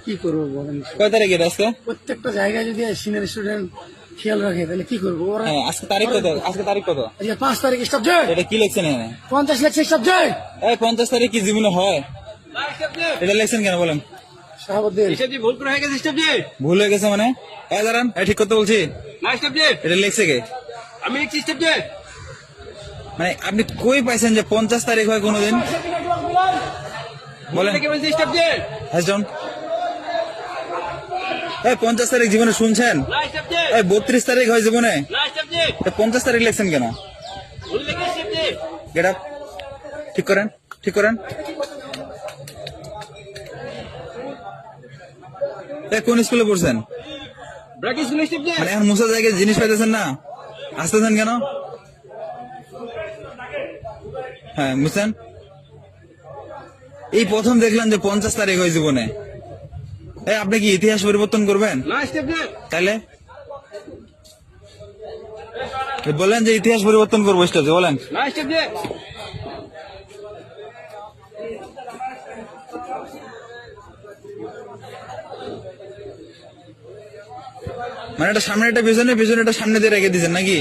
কি করবো বলেন? কয় তারিখে এটা আজকে? প্রত্যেকটা জায়গায় যদি সিনিয়র স্টুডেন্ট খেয়াল রাখে তাহলে কি করবো ওরা? হ্যাঁ, আজকে তারিখ কত? আজকে তারিখ কত? আজকে 5 তারিখ সাবজেক্ট, এটা কি লেখছেন এখানে? 50 লেখছে সাবজেক্ট। এই 50 তারিখ কি জীবনে হয়? এটা লেখছেন কেন বলেন? শাহাবুদ্দিন ভুল করে হয়ে গেছে সাবজেক্ট। ভুল হয়ে গেছে মানে? এই দাঁড়ান, এই ঠিক করতে বলছি। না সাবজেক্ট, এটা লেখছে কে? আমি লিখছি সাবজেক্ট। মানে আপনি কই পাইছেন যে 50 তারিখ হয় কোনোদিন? বলেন। কে বলছি সাবজেক্ট? হাসজন। এই 50 তারিখ জীবনে শুনছেন? না সাবজেক্ট, এই 32 তারিখ হয় জীবনে। না সাবজেক্ট, 50 তারিখ লেখছেন কেন? ভুল লিখে সাবজেক্ট। গেট আপ, ঠিক করেন, ঠিক করেন। কোন স্কুলে পড়ছেন? Bracket school subject. মানে এখন মুসা জায়গায় জিনিস পাইতেছেন না, আসতেছেন কেন? হ্যাঁ বুঝছেন, এই প্রথম দেখলাম যে 50 তারিখ হয় জীবনে। আপনি কি ইতিহাস পরিবর্তন করবেন? না সাবজেক্ট, তাইলে বলেন যে ইতিহাস পরিবর্তন করবো, স্টেজে বলেন। না সাবজেক্ট। মানে এটা সামনে একটা পিছনে, পিছনে একটা সামনে দিয়ে রেখে দিয়েছেন নাকি?